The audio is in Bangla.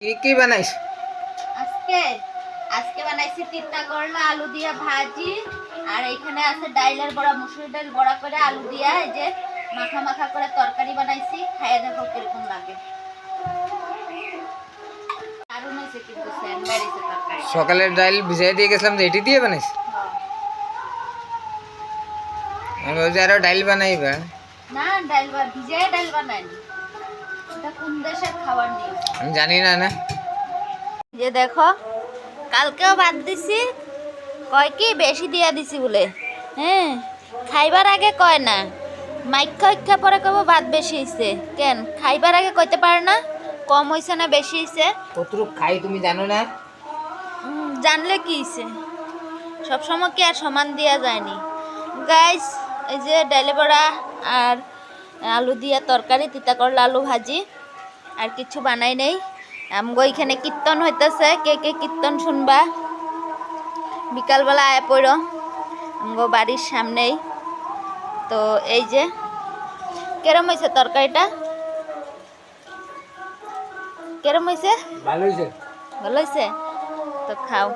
কি বানাইছ? আজকে আজকে বানাইছি তিতা করলা আলু দিয়া ভাজি। আর এখানে আছে ডাইলের বড়া, মুসুর ডাল বড়া করে আলু দিয়া এই যে মাখা মাখা করে তরকারি বানাইছি। খাইয়ে দেখো কিরকম লাগে। দারুণ হয়েছে কিন্তু সেন্ট বেরিয়েছে তরকারি। সকালের ডাল ভিজাই দিয়ে গেছিলাম যে এটি দিয়ে বানাইছ? আমি বলছি আরো ডাল বানাইবা। না, ভিজাই ডাল বানাইনি। এটা কোন দেশের খাবার নিয়ম আমি জানি না। না যে দেখো, কালকেও ভাত দিছি, কয় কি বেশি দিয়া দিছি বলে। হ্যাঁ, খাইবার আগে কয় না, মাইক্ষা ইক্ষা পরে কব ভাত বেশি হইছে। কেন খাইবার আগে কইতে পারে না কম হইছে না বেশি হইছে? কতটুক খাই তুমি জানো না? জানলে কি হইছে? সবসময় কি আর সমান দেওয়া যায়নি গাইস। এই যে ডালে বড়া আর আলু দিয়া তরকারি, তিতা করলা আলু ভাজি, আর কিছু বানাই নেই। আমগো এখানে কীর্তন হইতেছে, কে কে কীর্তন শুনবা বিকালবেলা আয় পড়ো আমগো বাড়ির সামনেই। তো এই যে কেরম হয়েছে তরকারিটা, কেরম হয়েছে? ভালো হয়েছে। ভালো হয়েছে তো খাও।